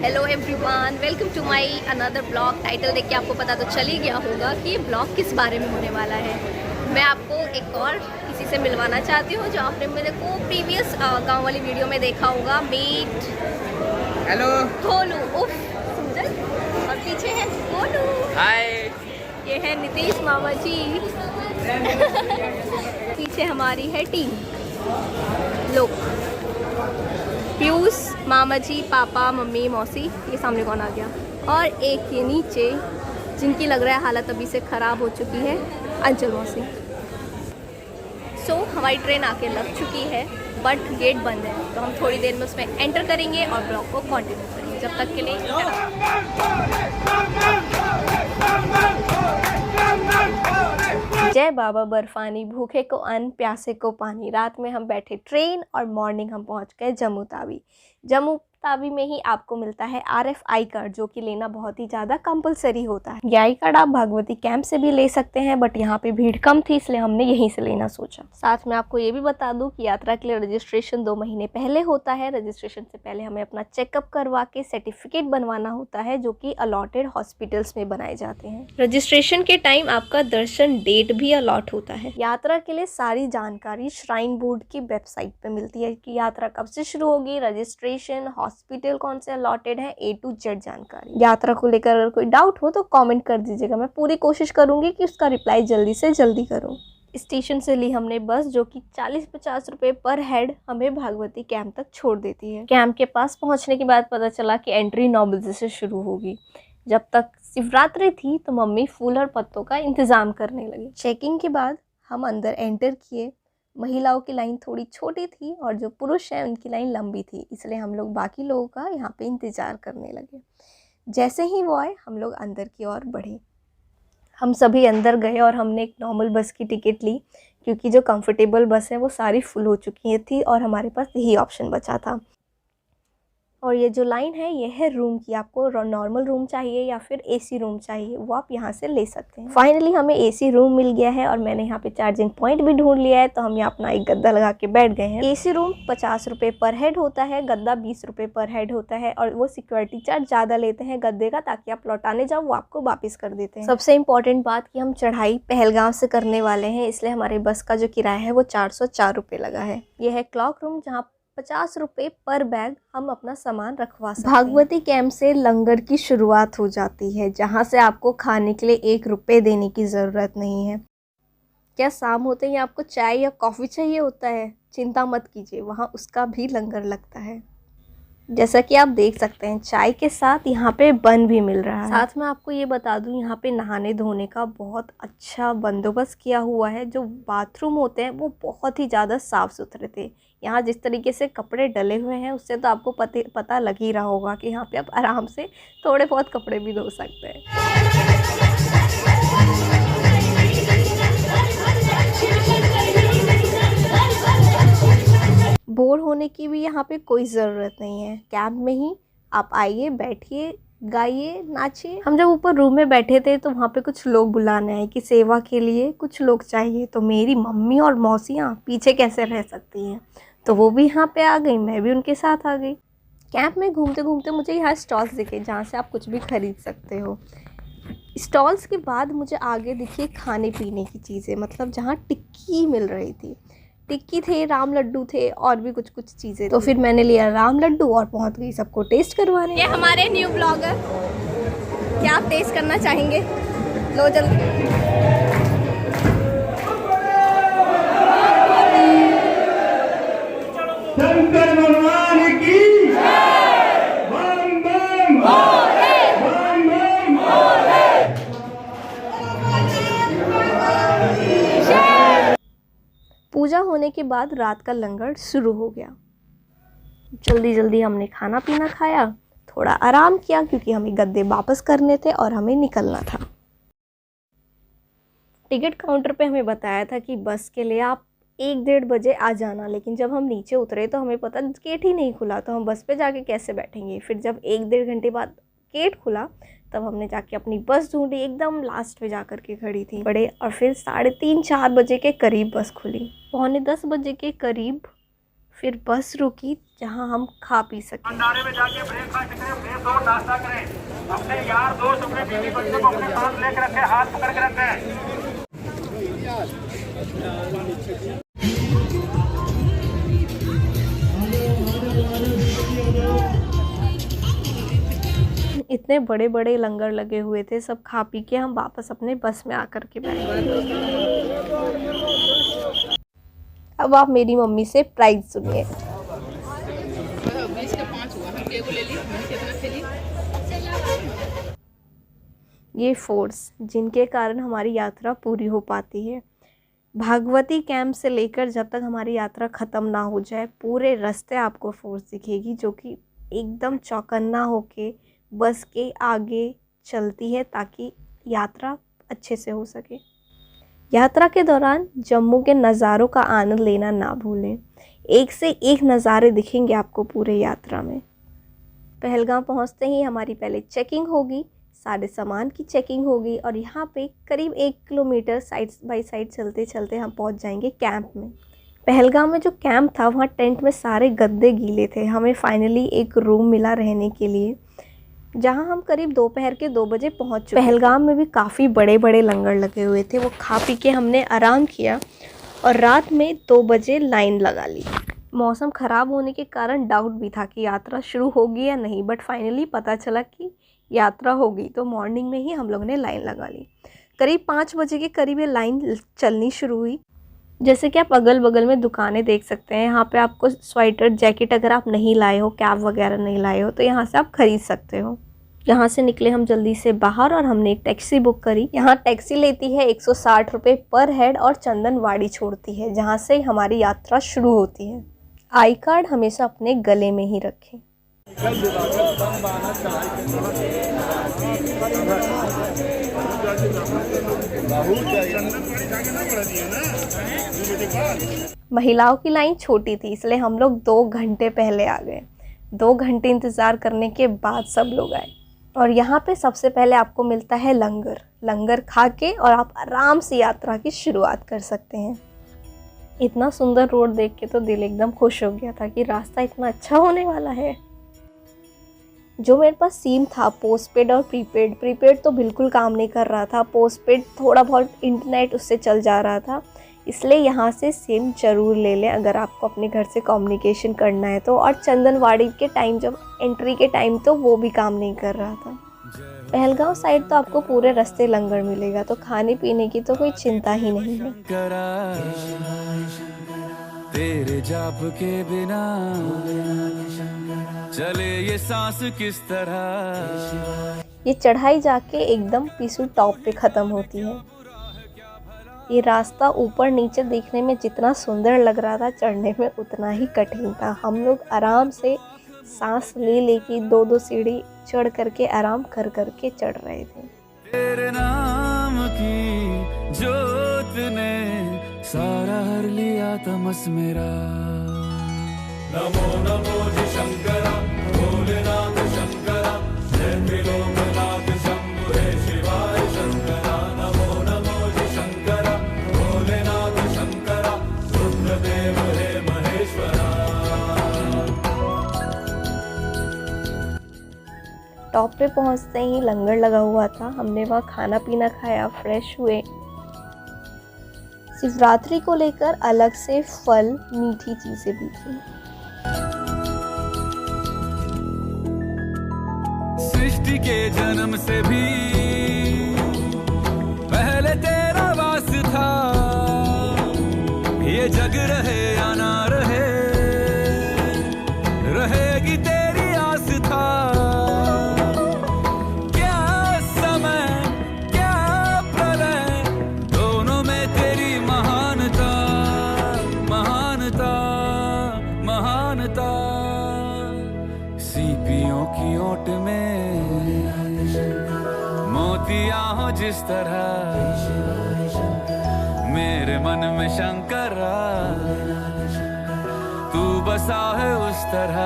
Hello everyone, welcome to my another blog. Title देख के आपको पता तो चल ही गया होगा कि ये ब्लॉग किस बारे में होने वाला है। मैं आपको एक और किसी से मिलवाना चाहती हूँ जो आपने मेरे को प्रीवियस गांव वाली वीडियो में देखा होगा। मीट हेलो भोलू उफ सूरज, और पीछे है भोलू। हाय, ये है नीतीश मामा जी। पीछे हमारी है टीम लोग, पीयूष मामा जी, पापा, मम्मी, मौसी। ये सामने कौन आ गया? और एक ये नीचे जिनकी लग रहा है हालत अभी से ख़राब हो चुकी है, अंचल मौसी। हमारी ट्रेन आके लग चुकी है बट गेट बंद है, तो हम थोड़ी देर में उसमें एंटर करेंगे और ब्लॉग को कंटिन्यू करेंगे। जब तक के लिए जय बाबा बर्फानी, भूखे को अन्न, प्यासे को पानी। रात में हम बैठे ट्रेन और मॉर्निंग हम पहुंच गए जम्मू तावी। जम्मू तावी में ही आपको मिलता है RFI कार्ड, जो कि लेना बहुत ही ज़्यादा कंपलसरी होता है। ये आई कार्ड आप भागवती कैंप से भी ले सकते हैं, बट यहाँ पे भीड़ कम थी इसलिए हमने यहीं से लेना सोचा। साथ में आपको ये भी बता दूं कि यात्रा के लिए रजिस्ट्रेशन 2 महीने पहले होता है। रजिस्ट्रेशन से पहले हमें अपना चेकअप करवा के सर्टिफिकेट बनवाना होता है, जो कि अलॉटेड हॉस्पिटल्स में बनाए जाते हैं। रजिस्ट्रेशन के टाइम आपका दर्शन डेट भी अलॉट होता है। यात्रा के लिए सारी जानकारी श्राइन बोर्ड की वेबसाइट पे मिलती है कि यात्रा कब से शुरू होगी, रजिस्ट्रेशन, हॉस्पिटल कौन से अलॉटेड है, A to Z जानकारी। यात्रा को लेकर अगर कोई डाउट हो तो कमेंट कर दीजिएगा, मैं पूरी कोशिश करूंगी कि उसका रिप्लाई जल्दी से जल्दी करूं। स्टेशन से ली हमने बस, जो कि 40-50 रुपये पर हेड हमें भागवती कैंप तक छोड़ देती है। कैंप के पास पहुंचने के बाद पता चला कि एंट्री 9 बजे से शुरू होगी। जब तक शिवरात्रि थी तो मम्मी फूल और पत्तों का इंतजाम करने लगी। चेकिंग के बाद हम अंदर एंटर किए। महिलाओं की लाइन थोड़ी छोटी थी और जो पुरुष हैं उनकी लाइन लंबी थी, इसलिए हम लोग बाकी लोगों का यहाँ पे इंतज़ार करने लगे। जैसे ही वो आए हम लोग अंदर की ओर बढ़े। हम सभी अंदर गए और हमने एक नॉर्मल बस की टिकट ली, क्योंकि जो कंफर्टेबल बस है वो सारी फुल हो चुकी थी और हमारे पास यही ऑप्शन बचा था। और ये जो लाइन है ये है रूम की। आपको नॉर्मल रूम चाहिए या फिर AC रूम चाहिए, वो आप यहाँ से ले सकते हैं। फाइनली हमें AC रूम मिल गया है और मैंने यहाँ पे चार्जिंग पॉइंट भी ढूंढ लिया है, तो हम यहाँ अपना एक गद्दा लगा के बैठ गए हैं। AC रूम 50 रुपये पर हेड होता है, गद्दा 20 रुपये पर हेड होता है, और वो सिक्योरिटी चार्ज ज़्यादा लेते हैं गद्दे का, ताकि आप लौटाने जाओ वो आपको वापस कर देते हैं। सबसे इम्पोर्टेंट बात कि हम चढ़ाई पहलगाम से करने वाले हैं, इसलिए हमारे बस का जो किराया है वो 404 रुपये लगा है। ये है क्लॉक रूम, जहाँ 50 रुपये पर बैग हम अपना सामान रखवा सकते हैं। भागवती कैंप से लंगर की शुरुआत हो जाती है, जहाँ से आपको खाने के लिए 1 रुपये देने की ज़रूरत नहीं है। क्या शाम होते ही आपको चाय या कॉफ़ी चाहिए होता है? चिंता मत कीजिए, वहाँ उसका भी लंगर लगता है। जैसा कि आप देख सकते हैं चाय के साथ यहाँ पे बन भी मिल रहा है। साथ में आपको ये बता दूँ, यहाँ पे नहाने धोने का बहुत अच्छा बंदोबस्त किया हुआ है। जो बाथरूम होते हैं वो बहुत ही ज़्यादा साफ़ सुथरे थे। यहाँ जिस तरीके से कपड़े डले हुए हैं उससे तो आपको पता लग ही रहा होगा कि यहाँ पे आप आराम से थोड़े बहुत कपड़े भी धो सकते हैं। बोर होने की भी यहाँ पे कोई ज़रूरत नहीं है। कैंप में ही आप आइए, बैठिए, गाइए, नाचिए। हम जब ऊपर रूम में बैठे थे तो वहाँ पे कुछ लोग बुलाने आए कि सेवा के लिए कुछ लोग चाहिए, तो मेरी मम्मी और मौसियाँ पीछे कैसे रह सकती हैं, तो वो भी यहाँ पे आ गई, मैं भी उनके साथ आ गई। कैंप में घूमते घूमते मुझे यहाँ स्टॉल्स दिखे जहाँ से आप कुछ भी खरीद सकते हो। स्टॉल्स के बाद मुझे आगे दिखी खाने पीने की चीज़ें, मतलब जहाँ टिक्की मिल रही थी। टिक्की थे, राम लड्डू थे और भी कुछ चीज़ें। तो फिर मैंने लिया राम लड्डू और पहुँच गई सबको टेस्ट करवाने। ये हमारे न्यू ब्लॉगर, क्या आप टेस्ट करना चाहेंगे? लो जल्दी। शंकर भगवान की बम बम भोले, बम बम भोले। पूजा होने के बाद रात का लंगर शुरू हो गया। जल्दी जल्दी हमने खाना पीना खाया, थोड़ा आराम किया क्योंकि हमें गद्दे वापस करने थे और हमें निकलना था। टिकट काउंटर पे हमें बताया था कि बस के लिए आप 1-1:30 बजे आ जाना, लेकिन जब हम नीचे उतरे तो हमें पता गेट ही नहीं खुला, तो हम बस पे जाके कैसे बैठेंगे। फिर जब 1-1:30 घंटे बाद गेट खुला तब हमने जाके अपनी बस ढूंढी, एकदम लास्ट में जाकर के खड़ी थी बड़े, और फिर 3:30-4 बजे के करीब बस खुली। 9:45 बजे के करीब फिर बस रुकी जहां हम खा पी सकें। भंडारे में जाके ब्रेकफास्ट करें, फ्रेश हो, नाश्ता करें। अपने यार दोस्त, अपने बीवी बच्चों को अपने साथ लेकर रखें, हाथ पकड़ के रखें। इतने बड़े बड़े लंगर लगे हुए थे, सब खा पी के हम वापस अपने बस में आकर के बैठ गए। अब आप मेरी मम्मी से प्राइस सुनिए। ये फोर्स जिनके कारण हमारी यात्रा पूरी हो पाती है। भागवती कैंप से लेकर जब तक हमारी यात्रा ख़त्म ना हो जाए, पूरे रास्ते आपको फोर्स दिखेगी जो कि एकदम चौकन्ना होके बस के आगे चलती है ताकि यात्रा अच्छे से हो सके। यात्रा के दौरान जम्मू के नज़ारों का आनंद लेना ना भूलें। एक से एक नज़ारे दिखेंगे आपको पूरे यात्रा में। पहलगाम पहुंचते ही हमारी पहले चेकिंग होगी, सारे सामान की चेकिंग होगी और यहाँ पे करीब 1 किलोमीटर साइड बाय साइड चलते चलते हम पहुँच जाएंगे कैंप में। पहलगाम में जो कैंप था वहाँ टेंट में सारे गद्दे गीले थे। हमें फाइनली एक रूम मिला रहने के लिए, जहाँ हम करीब दोपहर के 2 बजे पहुँच चुके। पहलगाम में भी काफ़ी बड़े बड़े लंगर लगे हुए थे। वो खा पी के हमने आराम किया और रात में 2 बजे लाइन लगा ली। मौसम ख़राब होने के कारण डाउट भी था कि यात्रा शुरू होगी या नहीं, बट फाइनली पता चला कि यात्रा होगी। तो मॉर्निंग में ही हम लोगों ने लाइन लगा ली। करीब 5 बजे के करीब ये लाइन चलनी शुरू हुई। जैसे कि आप अगल बगल में दुकानें देख सकते हैं। यहाँ पे आपको स्वेटर, जैकेट अगर आप नहीं लाए हो, कैप वगैरह नहीं लाए हो, तो यहाँ से आप ख़रीद सकते हो। यहाँ से निकले हम जल्दी से बाहर और हमने एक टैक्सी बुक करी। यहाँ टैक्सी लेती है 160 रुपये पर हेड और चंदनवाड़ी छोड़ती है, जहाँ से हमारी यात्रा शुरू होती है। आई कार्ड हमेशा अपने गले में ही रखें। महिलाओं की लाइन छोटी थी, इसलिए हम लोग 2 घंटे पहले आ गए। 2 घंटे इंतज़ार करने के बाद सब लोग आए और यहाँ पे सबसे पहले आपको मिलता है लंगर। लंगर खा के और आप आराम से यात्रा की शुरुआत कर सकते हैं। इतना सुंदर रोड देख के तो दिल एकदम खुश हो गया था कि रास्ता इतना अच्छा होने वाला है। जो मेरे पास सिम था पोस्टपेड और प्रीपेड तो बिल्कुल काम नहीं कर रहा था। पोस्टपेड थोड़ा बहुत इंटरनेट उससे चल जा रहा था, इसलिए यहाँ से सिम ज़रूर ले लें अगर आपको अपने घर से कम्युनिकेशन करना है तो। और चंदनवाड़ी के टाइम, जब एंट्री के टाइम, तो वो भी काम नहीं कर रहा था। पहलगाम साइड तो आपको पूरे रास्ते लंगर मिलेगा, तो खाने पीने की तो कोई चिंता ही नहीं है। तेरे जाप के बिना चले ये सांस किस तरह। ये चढ़ाई जाके एकदम पीसू टॉप पे ख़त्म होती है। ये रास्ता ऊपर नीचे देखने में जितना सुंदर लग रहा था, चढ़ने में उतना ही कठिन था। हम लोग आराम से सांस ले लेके 2-2 सीढ़ी चढ़ करके आराम कर करके चढ़ रहे थे। तेरे नाम की जोत ने सारा हर लिया तमस मेरा। नमो नमो जी शंकरा, भोलेनाथ शंकरा, जय त्रिलोकनाथ शंभु हे शिवाय शंकरा। नमो नमो जी शंकरा, भोलेनाथ शंकरा, रुद्रदेव हे महेश्वरा। टॉप पे पहुंचते ही लंगर लगा हुआ था। हमने वहाँ खाना पीना खाया, फ्रेश हुए। शिवरात्रि को लेकर अलग से फल, मीठी चीज़ें भी थी। सृष्टि के जन्म से भी पहले तेरा वास था। ये जग रहे या ना रहे, रहेगी तेरी आस था। सीपियों की ओट में मोतिया हो जिस तरह, मेरे मन में शंकरा तू बसा है उस तरह।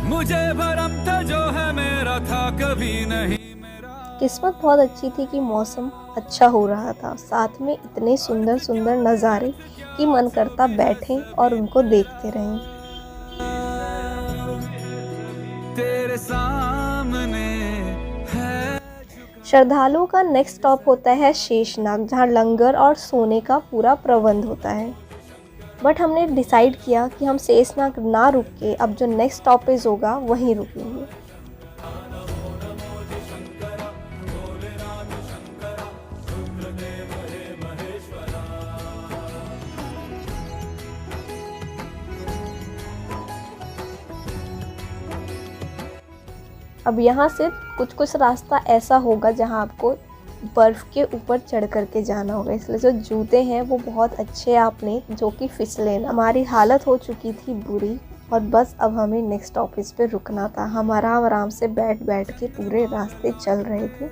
मुझे भरम था जो है मेरा था कभी नहीं मेरा। किस्मत बहुत अच्छी थी कि मौसम अच्छा हो रहा था, साथ में इतने सुंदर सुंदर नज़ारे कि मन करता बैठें और उनको देखते रहें। तेरे सामने है। श्रद्धालुओं का नेक्स्ट स्टॉप होता है शेषनाग, जहाँ लंगर और सोने का पूरा प्रबंध होता है। बट हमने डिसाइड किया कि हम शेषनाग ना रुक के अब जो नेक्स्ट स्टॉपेज होगा वहीं रुकेंगे। अब यहाँ से कुछ कुछ रास्ता ऐसा होगा जहाँ आपको बर्फ़ के ऊपर चढ़ कर के जाना होगा, इसलिए जो जूते हैं वो बहुत अच्छे आपने, जो कि फिसले ना। हमारी हालत हो चुकी थी बुरी और बस अब हमें नेक्स्ट स्टॉपेज पे रुकना था। हम आराम से बैठ के पूरे रास्ते चल रहे थे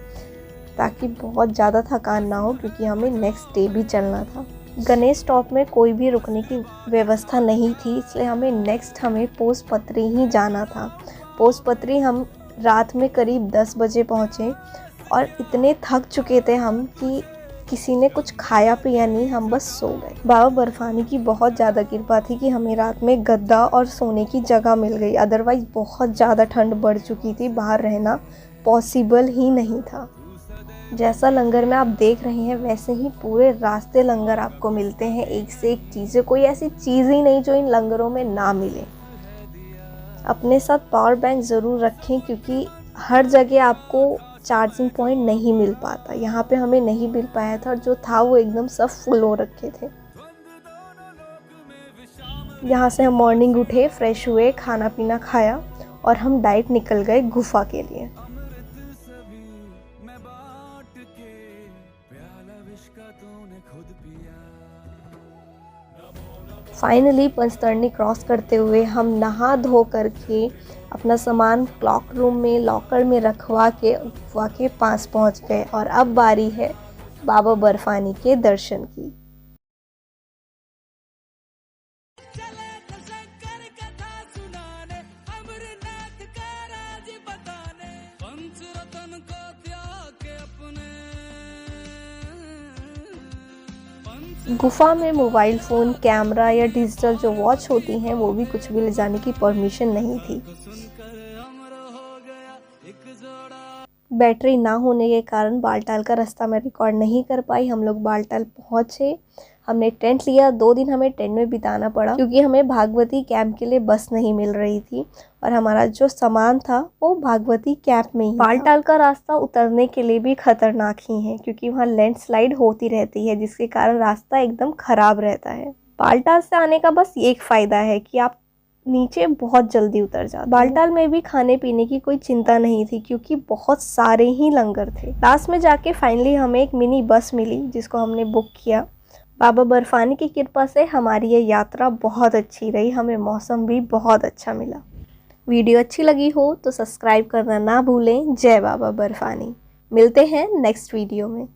ताकि बहुत ज़्यादा थकान ना हो, क्योंकि हमें नेक्स्ट डे भी चलना था। गणेश स्टॉप में कोई भी रुकने की व्यवस्था नहीं थी, इसलिए हमें पोसपत्री ही जाना था। पोसपत्री हम रात में करीब 10 बजे पहुँचे और इतने थक चुके थे हम कि किसी ने कुछ खाया पिया नहीं, हम बस सो गए। बाबा बर्फानी की बहुत ज़्यादा कृपा थी कि हमें रात में गद्दा और सोने की जगह मिल गई, अदरवाइज़ बहुत ज़्यादा ठंड बढ़ चुकी थी, बाहर रहना पॉसिबल ही नहीं था। जैसा लंगर में आप देख रहे हैं वैसे ही पूरे रास्ते लंगर आपको मिलते हैं, एक से एक चीज़ें, कोई ऐसी चीज़ ही नहीं जो इन लंगरों में ना मिले। अपने साथ पावर बैंक ज़रूर रखें, क्योंकि हर जगह आपको चार्जिंग पॉइंट नहीं मिल पाता। यहाँ पे हमें नहीं मिल पाया था और जो था वो एकदम सब फुल हो रखे थे। यहाँ से हम मॉर्निंग उठे, फ्रेश हुए, खाना पीना खाया और हम डाइट निकल गए गुफा के लिए। फाइनली पंचतरणी क्रॉस करते हुए हम नहा धो करके अपना सामान क्लॉक रूम में लॉकर में रखवा के गुफा के पास पहुंच गए और अब बारी है बाबा बर्फानी के दर्शन की। गुफा में मोबाइल फ़ोन, कैमरा या डिजिटल जो वॉच होती हैं वो भी कुछ भी ले जाने की परमिशन नहीं थी। बैटरी ना होने के कारण बालटाल का रास्ता मैं रिकॉर्ड नहीं कर पाई। हम लोग बालटाल पहुँचे, हमने टेंट लिया। 2 दिन हमें टेंट में बिताना पड़ा क्योंकि हमें भागवती कैंप के लिए बस नहीं मिल रही थी और हमारा जो सामान था वो भागवती कैंप में ही। बालटाल का रास्ता उतरने के लिए भी खतरनाक ही है क्योंकि वहाँ लैंडस्लाइड होती रहती है, जिसके कारण रास्ता एकदम ख़राब रहता है। बालटाल से आने का बस एक फ़ायदा है कि आप नीचे बहुत जल्दी उतर जाते। बालटाल में भी खाने पीने की कोई चिंता नहीं थी क्योंकि बहुत सारे ही लंगर थे। लास्ट में जाके फाइनली हमें एक मिनी बस मिली जिसको हमने बुक किया। बाबा बर्फानी की कृपा से हमारी ये यात्रा बहुत अच्छी रही, हमें मौसम भी बहुत अच्छा मिला। वीडियो अच्छी लगी हो तो सब्सक्राइब करना ना भूलें। जय बाबा बर्फानी। मिलते हैं नेक्स्ट वीडियो में।